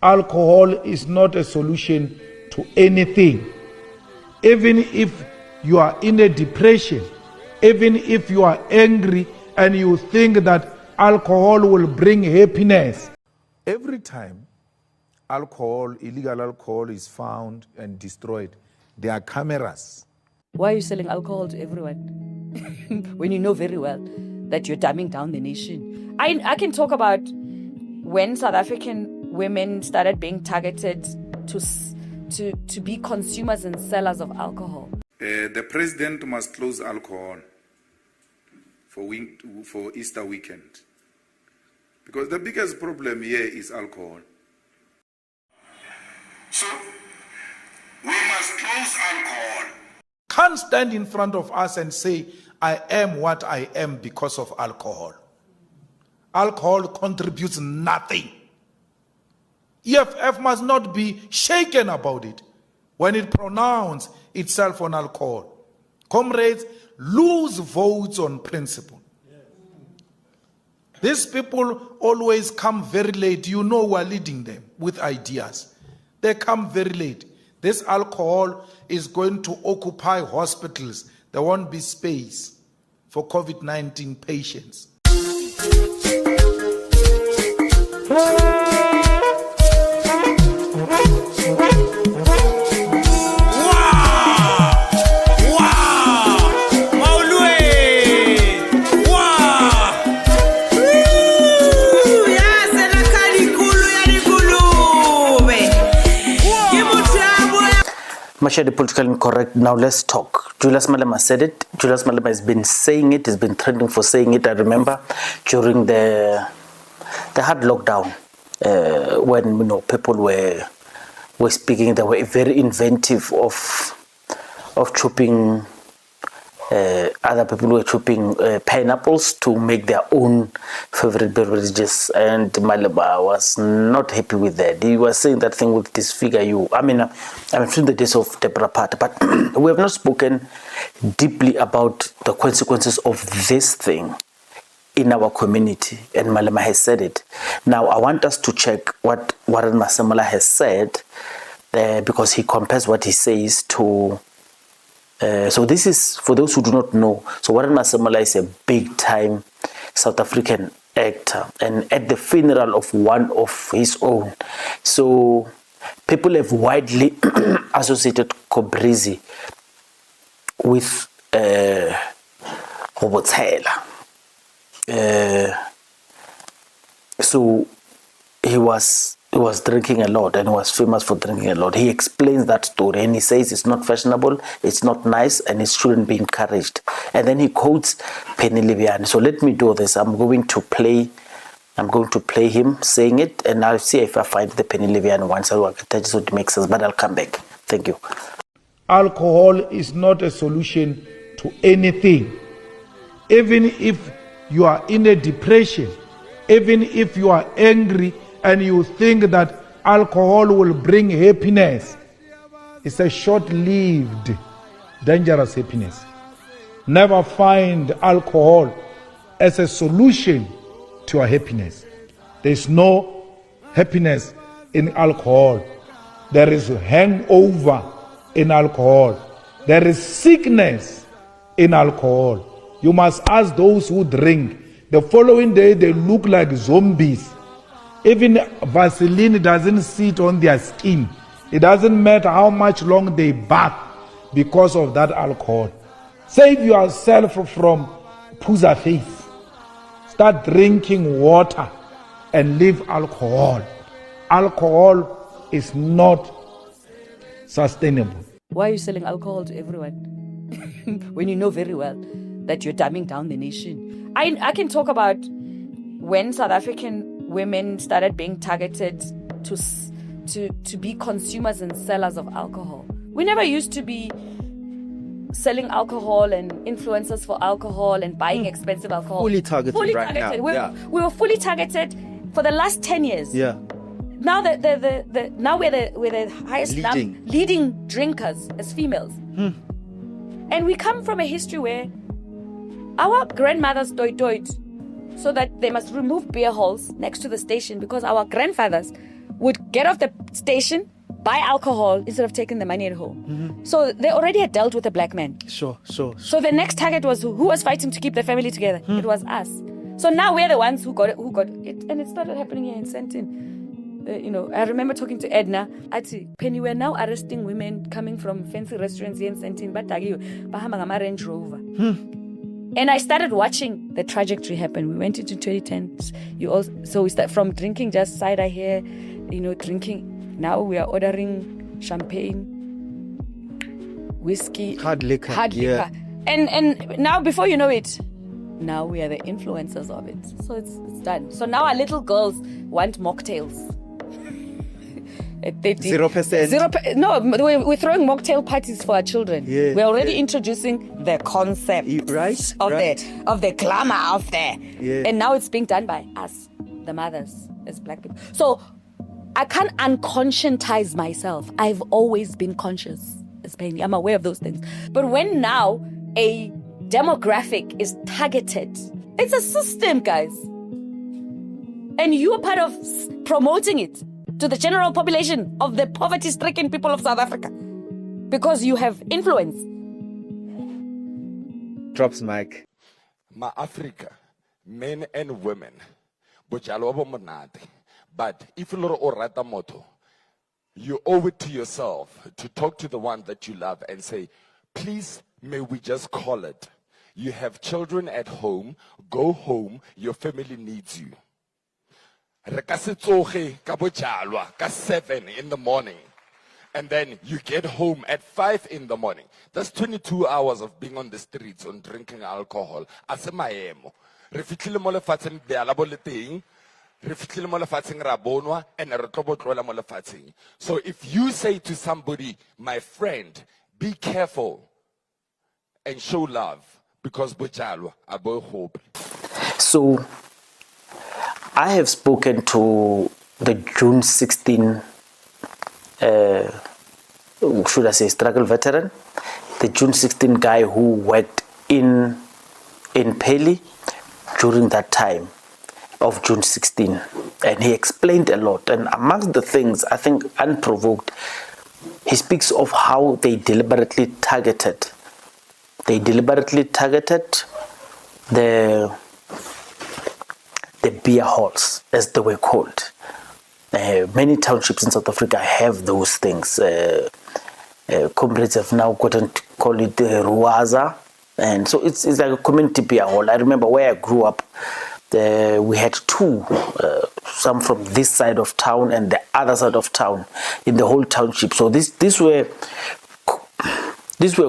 alcohol is not a solution to anything. Even if you are in a depression, even if you are angry and you think that alcohol will bring happiness. Every time illegal alcohol is found and destroyed, there are cameras. Why are you selling alcohol to everyone when you know very well that you're dumbing down the nation? I can talk about when South African women started being targeted to be consumers and sellers of alcohol. The president must close alcohol for Easter weekend, because the biggest problem here is alcohol. So we must close alcohol. Can't stand in front of us and say, I am what I am because of alcohol. Alcohol contributes nothing. EFF must not be shaken about it when it pronounces itself on alcohol. Comrades, lose votes on principle. These people always come very late. You know we're leading them with ideas. They come very late. This alcohol is going to occupy hospitals. There won't be space for COVID-19 patients. The politically incorrect. Now let's talk. Julius Malema said it. Julius Malema has been saying it. He's been trending for saying it. I remember during the hard lockdown when people were speaking. They were very inventive of chopping. Other people were chopping pineapples to make their own favorite beverages, and Malema was not happy with that. He was saying that thing would disfigure you. I'm from the days of Deborah Part, but we have not spoken deeply about the consequences of this thing in our community, and Malema has said it. Now, I want us to check what Warren Masemola has said, because he compares what he says to... so this is, for those who do not know, so Warren Masemola is a big-time South African actor, and at the funeral of one of his own, so people have widely associated Kobrizi with Robotela. So he was drinking a lot and was famous for drinking a lot. He explains that story and he says it's not fashionable, it's not nice, and it shouldn't be encouraged. And then he quotes Penny Liviani. So let me do this. I'm going to play him saying it, and I'll see if I find the Penny Liviani one so I can touch so it makes sense, but I'll come back. Thank you. Alcohol is not a solution to anything. Even if you are in a depression, even if you are angry and you think that alcohol will bring happiness, it's a short-lived, dangerous happiness. Never find alcohol as a solution to your happiness. There's no happiness in alcohol. There is hangover in alcohol. There is sickness in alcohol. You must ask those who drink. The following day, they look like zombies. Even Vaseline doesn't sit on their skin. It doesn't matter how much long they bath because of that alcohol. Save yourself from puza face. Start drinking water and leave alcohol. Alcohol is not sustainable. Why are you selling alcohol to everyone when you know very well that you're dumbing down the nation? I can talk about when South African women started being targeted to be consumers and sellers of alcohol. We never used to be selling alcohol and influencers for alcohol and buying expensive alcohol. Fully targeted now. We were fully targeted for the last 10 years. Yeah. Now now we're the highest leading drinkers as females. And we come from a history where our grandmothers doit so that they must remove beer halls next to the station because our grandfathers would get off the station, buy alcohol instead of taking the money at home. So they already had dealt with a black man. Sure. So the next target was who was fighting to keep the family together? It was us. So now we're the ones who got it, and it started happening here in Sentin. I remember talking to Edna. Penny, we're now arresting women coming from fancy restaurants here in Sentin, but Bahama Range Rover. And I started watching the trajectory happen. We went into 2010s. So we start from drinking just cider here, drinking. Now we are ordering champagne, whiskey, Hard liquor. And now, before you know it, now we are the influencers of it. So it's done. So now our little girls want mocktails. 0%. No, we're throwing mocktail parties for our children. Yeah, we're already introducing the concept of the glamour of there. Yeah. And now it's being done by us, the mothers, as black people. So I can't unconscientize myself. I've always been conscious. I'm aware of those things. But when now a demographic is targeted, it's a system, guys. And you're part of promoting it to the general population of the poverty-stricken people of South Africa because you have influence. Drops mic. Ma Africa, men and women, but if you orata moto, you owe it to yourself to talk to the one that you love and say, please, may we just call it. You have children at home, go home, your family needs you. 7 in the morning, and then you get home at 5 in the morning. That's 22 hours of being on the streets on drinking alcohol. And so if you say to somebody, my friend, be careful and show love, because So I have spoken to the June 16, should I say, struggle veteran, the June 16 guy who worked in Peli during that time of June 16. And he explained a lot. And amongst the things, I think unprovoked, he speaks of how they deliberately targeted the beer halls, as they were called. Many townships in South Africa have those things. Comrades have now gotten to call it Ruaza. And so it's like a community beer hall. I remember where I grew up, we had two, some from this side of town and the other side of town in the whole township. So these were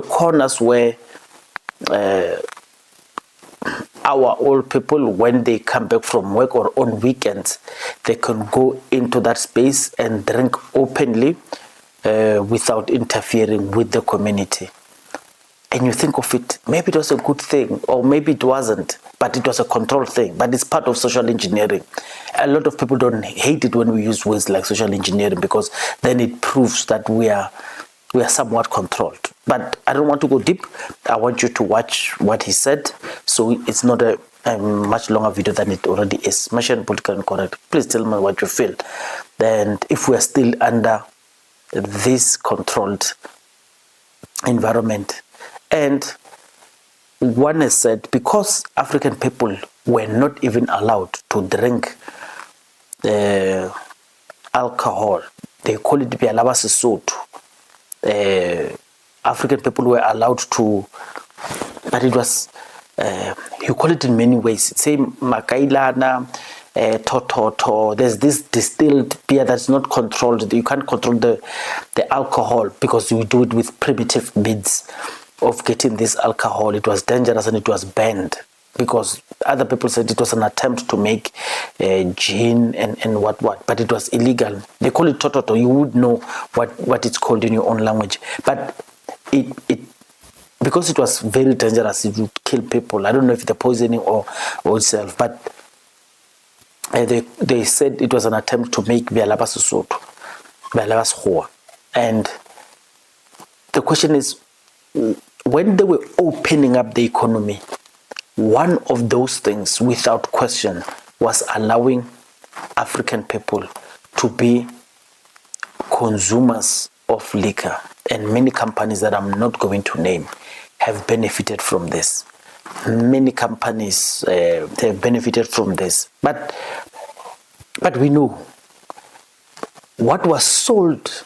corners where our old people, when they come back from work or on weekends, they can go into that space and drink openly without interfering with the community. And you think of it, maybe it was a good thing, or maybe it wasn't, but it was a control thing, but it's part of social engineering. A lot of people don't hate it when we use words like social engineering, because then it proves that we are somewhat controlled. But I don't want to go deep. I want you to watch what he said. So it's not a much longer video than it already is. Mention political incorrect. Please tell me what you feel. And if we are still under this controlled environment. And one has said, because African people were not even allowed to drink alcohol, they call it Bialaba Sesotho. African people were allowed to, but it was, you call it in many ways. Say Makailana, Tototo. There's this distilled beer that's not controlled. You can't control the alcohol because you do it with primitive means of getting this alcohol. It was dangerous and it was banned because other people said it was an attempt to make gin and what, but it was illegal. They call it Tototo. You would know what it's called in your own language. But it because it was very dangerous, it would kill people. I don't know if the poisoning or itself, but they said it was an attempt to make Bialaba Sesotho, Bialaba Sekgowa. And the question is, when they were opening up the economy, one of those things, without question, was allowing African people to be consumers of liquor and many companies that I'm not going to name have benefited from this. Many companies have benefited from this. But we know what was sold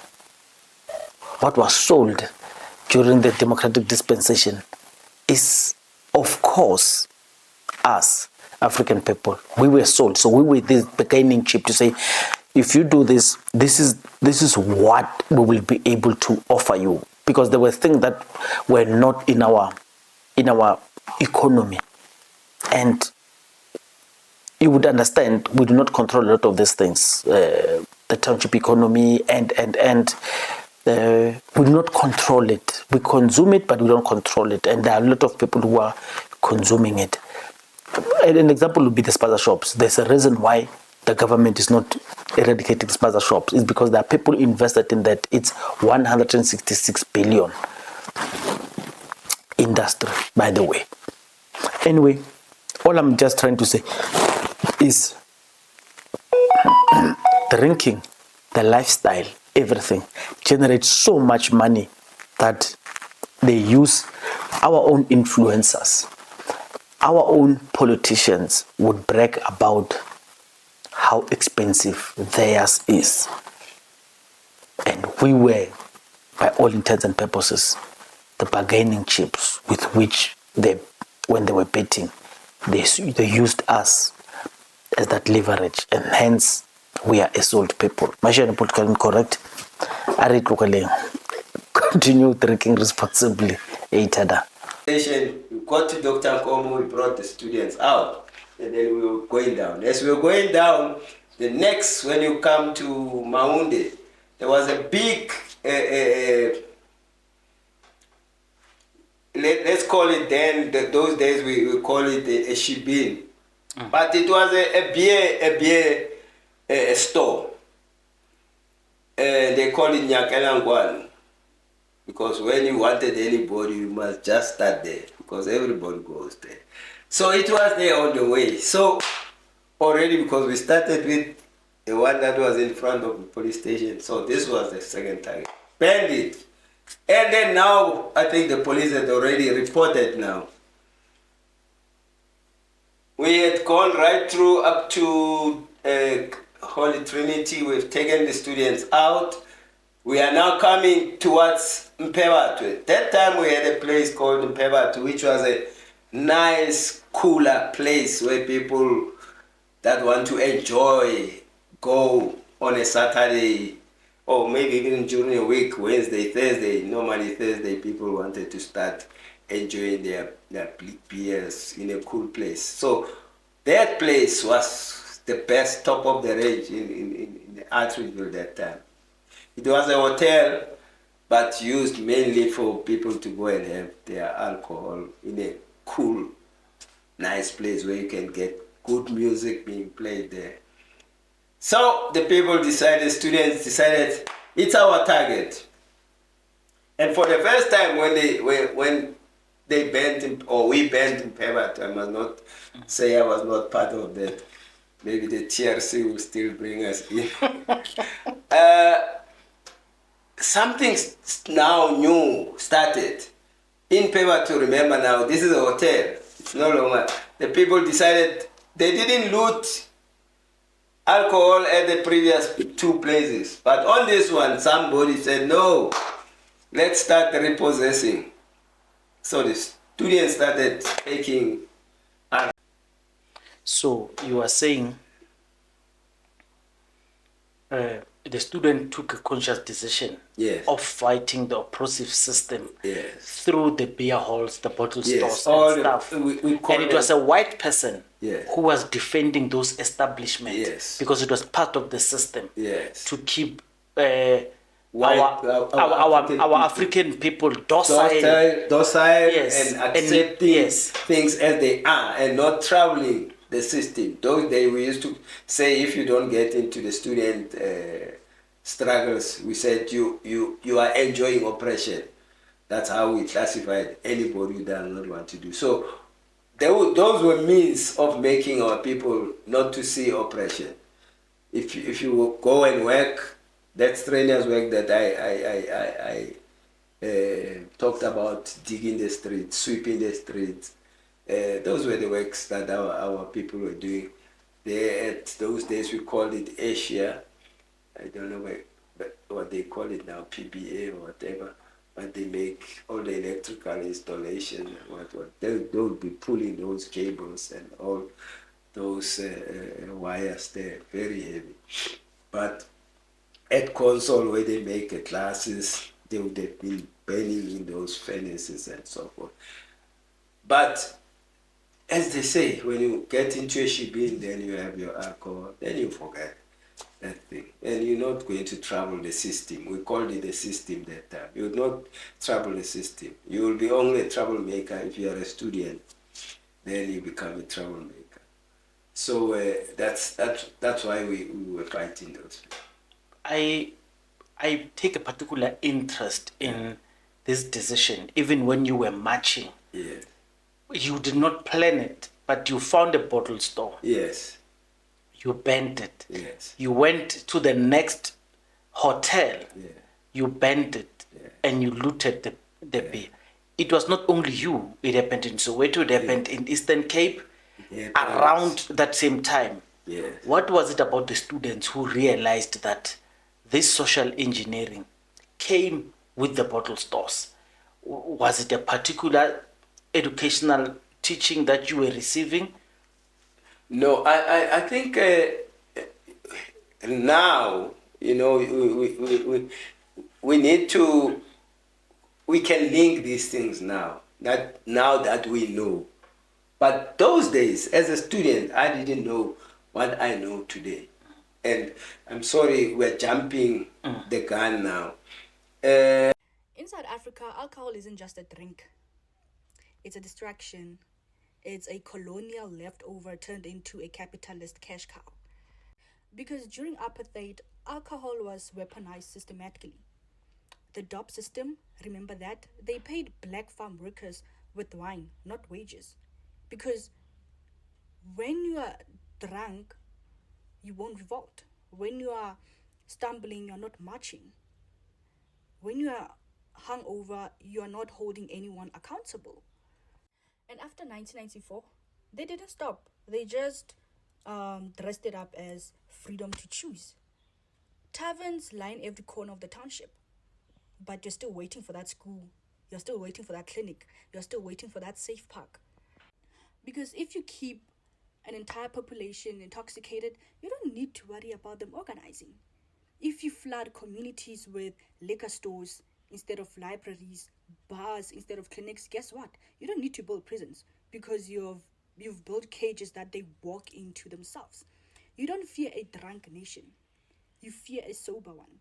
during the democratic dispensation is, of course, us, African people. We were sold. So we were this bargaining chip to say, if you do this, this is what we will be able to offer you. Because there were things that were not in our economy. And you would understand, we do not control a lot of these things. The township economy and we do not control it. We consume it, but we don't control it. And there are a lot of people who are consuming it. An example would be the spaza shops. There's a reason why the government is not eradicating spaza shops. It's because there are people invested in that. It's 166 billion industry, by the way. Anyway, all I'm just trying to say is drinking, the lifestyle, everything generates so much money that they use our own influencers, our own politicians would brag about how expensive theirs is. And we were, by all intents and purposes, the bargaining chips with which when they were betting, they used us as that leverage, and hence we are a sold people. Mashane politically incorrect. Continue drinking responsibly. Eitada. We got to Dr. Nkomo, we brought the students out, and then we were going down. As we were going down, the next, when you come to Maunde, there was a big, let's call it then, those days we call it a shibin. But it was a beer store. They call it Nyakelangwan. Because when you wanted anybody, you must just start there. Because everybody goes there. So it was there on the way. So already, because we started with the one that was in front of the police station. So this was the second target. Banned it. And then now, I think the police had already reported now. We had gone right through up to Holy Trinity. We've taken the students out. We are now coming towards Mpebatu. That time we had a place called Mpebatu, which was a nice, cooler place where people that want to enjoy go on a Saturday or maybe even during a week, Wednesday, Thursday. Normally Thursday people wanted to start enjoying their beers in a cool place. So that place was the best, top of the range in the Artsville that time. It was a hotel, but used mainly for people to go and have their alcohol in a cool, nice place where you can get good music being played there. So the people decided, students decided, it's our target. And for the first time when they banned him, or we banned him, I must not say I was not part of that. Maybe the TRC will still bring us in. Something now new started. In Pema, to remember now, this is a hotel. It's no longer. The people decided they didn't loot alcohol at the previous two places. But on this one, somebody said, no, let's start repossessing. So the students started taking. So you are saying the student took a conscious decision of fighting the oppressive system through the beer halls, the bottle stores and stuff. And it was a white person who was defending those establishments because it was part of the system to keep our African people docile and accepting things as they are and not traveling the system. Those days we used to say, if you don't get into the student struggles, we said you are enjoying oppression. That's how we classified anybody who does not want to do. So those were means of making our people not to see oppression. If you go and work, that strenuous work that I talked about, digging the streets, sweeping the streets. Those were the works that our people were doing. At those days we called it Asia. I don't know what they call it now, PBA or whatever. But they make all the electrical installation and what. They'll be pulling those cables and all those wires there, very heavy. But at console where they make the classes, they would have been burning in those furnaces and so forth. But as they say, when you get into a shebeen, then you have your alcohol, then you forget that thing. And you're not going to trouble the system. We called it the system that time. You will not trouble the system. You will be only a troublemaker if you are a student. Then you become a troublemaker. So that's why we were fighting those. I take a particular interest in this decision, even when you were marching. Yes. You did not plan it, but you found a bottle store. Yes. You burned it. Yes. You went to the next hotel. Yeah. You burned it, and you looted the beer. It was not only you. It happened in Soweto. It happened in Eastern Cape. Around that same time. Yes. What was it about the students who realized that this social engineering came with the bottle stores? Was it a particular educational teaching that you were receiving? No, I think now, you know, we need to, we can link these things now that we know. But those days, as a student, I didn't know what I know today. And I'm sorry, we're jumping the gun now. In South Africa, alcohol isn't just a drink. It's a distraction. It's a colonial leftover turned into a capitalist cash cow. Because during Apartheid, alcohol was weaponized systematically. The DOP system, remember that? They paid black farm workers with wine, not wages. Because when you are drunk, you won't revolt. When you are stumbling, you're not marching. When you are hungover, you are not holding anyone accountable. And after 1994, they didn't stop. They just dressed it up as freedom to choose. Taverns line every corner of the township. But you're still waiting for that school. You're still waiting for that clinic. You're still waiting for that safe park. Because if you keep an entire population intoxicated, you don't need to worry about them organizing. If you flood communities with liquor stores instead of libraries, bars instead of clinics, guess what? You don't need to build prisons because you've built cages that they walk into themselves. You don't fear a drunk nation. You fear a sober one.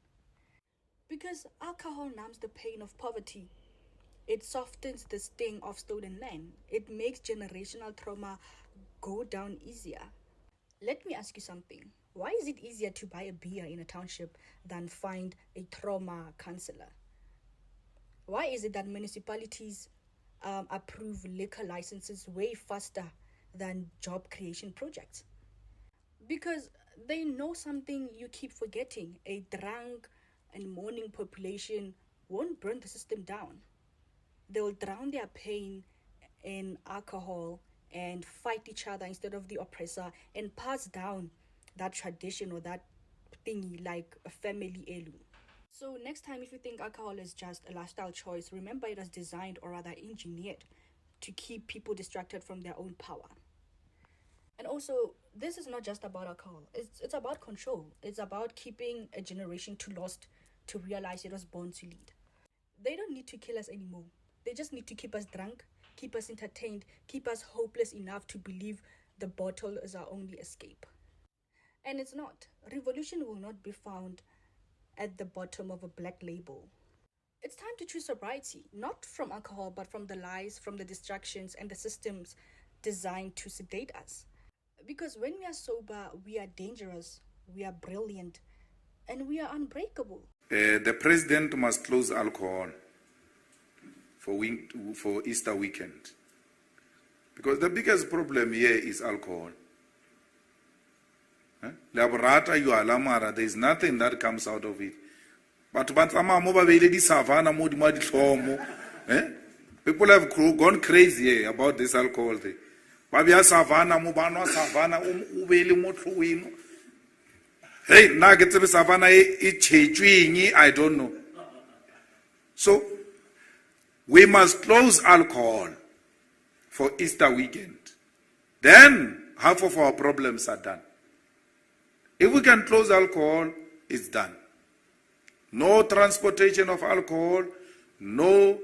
Because alcohol numbs the pain of poverty. It softens the sting of stolen land. It makes generational trauma go down easier. Let me ask you something. Why is it easier to buy a beer in a township than find a trauma counselor? Why is it that municipalities approve liquor licenses way faster than job creation projects? Because they know something you keep forgetting. A drunk and mourning population won't burn the system down. They will drown their pain in alcohol and fight each other instead of the oppressor and pass down that tradition or that thingy like a family heirloom. So next time, if you think alcohol is just a lifestyle choice, remember it was designed or rather engineered to keep people distracted from their own power. And also, this is not just about alcohol. It's about control. It's about keeping a generation too lost to realize it was born to lead. They don't need to kill us anymore. They just need to keep us drunk, keep us entertained, keep us hopeless enough to believe the bottle is our only escape. And it's not. Revolution will not be found at the bottom of a black label. It's time to choose sobriety, not from alcohol, but from the lies, from the distractions, and the systems designed to sedate us. Because when we are sober, we are dangerous, we are brilliant, and we are unbreakable. The president must close alcohol for Easter weekend. Because the biggest problem here is alcohol. Laborata, you are lamara, there is nothing that comes out of it. Batho ba tsamaya mo ba beile di savana mo di ma ditlhomo. People have gone crazy about this alcohol thing. Ba bia savana mo banwa savana o beile mo tlhoeng. Hey, na ke tsebe savana e tshetsweng, I don't know. So we must close alcohol for Easter weekend. Then half of our problems are done. If we can close alcohol, it's done. No transportation of alcohol, no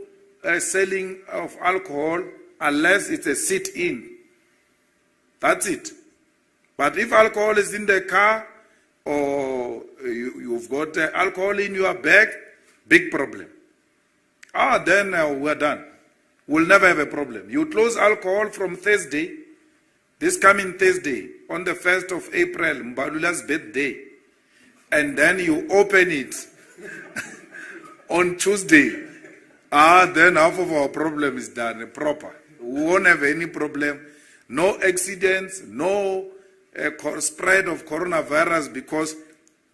selling of alcohol unless it's a sit-in. That's it. But if alcohol is in the car or you've got alcohol in your bag, big problem. Then we're done. We'll never have a problem. You close alcohol from Thursday, this coming Thursday, on the 1st of April, Mbalula's birthday, and then you open it on Tuesday. Then half of our problem is done, proper. We won't have any problem. No accidents, no spread of coronavirus, because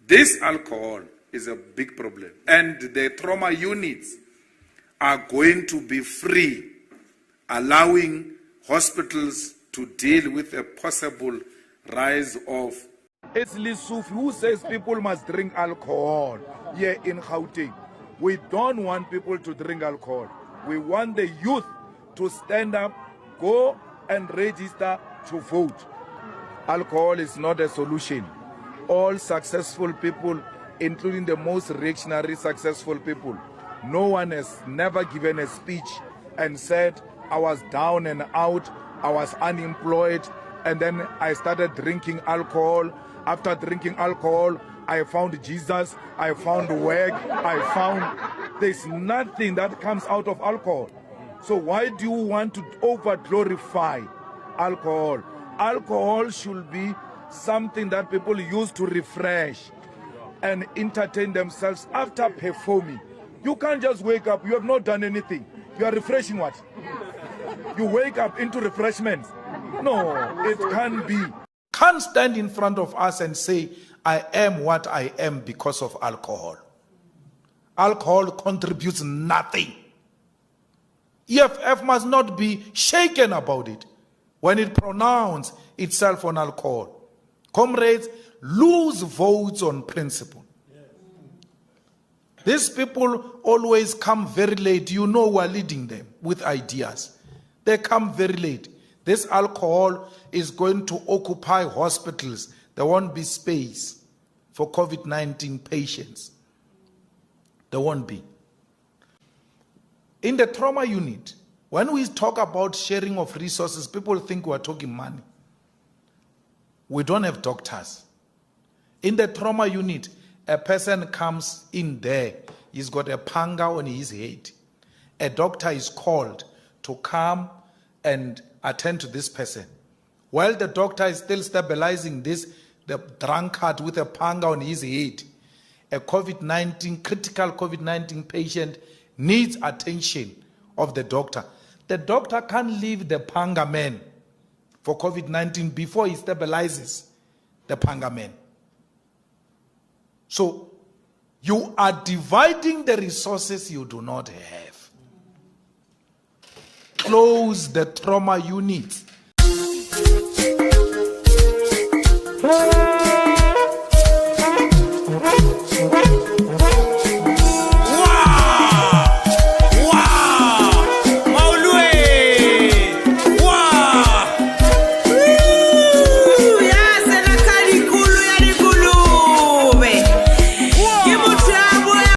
this alcohol is a big problem. And the trauma units are going to be free, allowing hospitals to deal with a possible rise of. It's Lissouf who says people must drink alcohol here in Gauteng. We don't want people to drink alcohol. We want the youth to stand up, go and register to vote. Alcohol is not a solution. All successful people, including the most reactionary successful people, no one has never given a speech and said, I was down and out, I was unemployed, and then I started drinking alcohol. After drinking alcohol, I found Jesus, I found work, there's nothing that comes out of alcohol. So why do you want to over-glorify alcohol? Alcohol should be something that people use to refresh and entertain themselves after performing. You can't just wake up, you have not done anything. You are refreshing what? You wake up into refreshments. No, it can't be. Can't stand in front of us and say, I am what I am because of alcohol. Alcohol contributes nothing. EFF must not be shaken about it when it pronounces itself on alcohol. Comrades, lose votes on principle. These people always come very late. You know we are leading them with ideas. They come very late. This alcohol is going to occupy hospitals. There won't be space for COVID-19 patients. There won't be. In the trauma unit, when we talk about sharing of resources, people think we're talking money. We don't have doctors. In the trauma unit, a person comes in there, he's got a panga on his head. A doctor is called to come and attend to this person. While the doctor is still stabilizing the drunkard with a panga on his head, a critical COVID-19 patient needs attention of the doctor. The doctor can't leave the panga man for COVID-19 before he stabilizes the panga man. So you are dividing the resources you do not have. Close the trauma unit.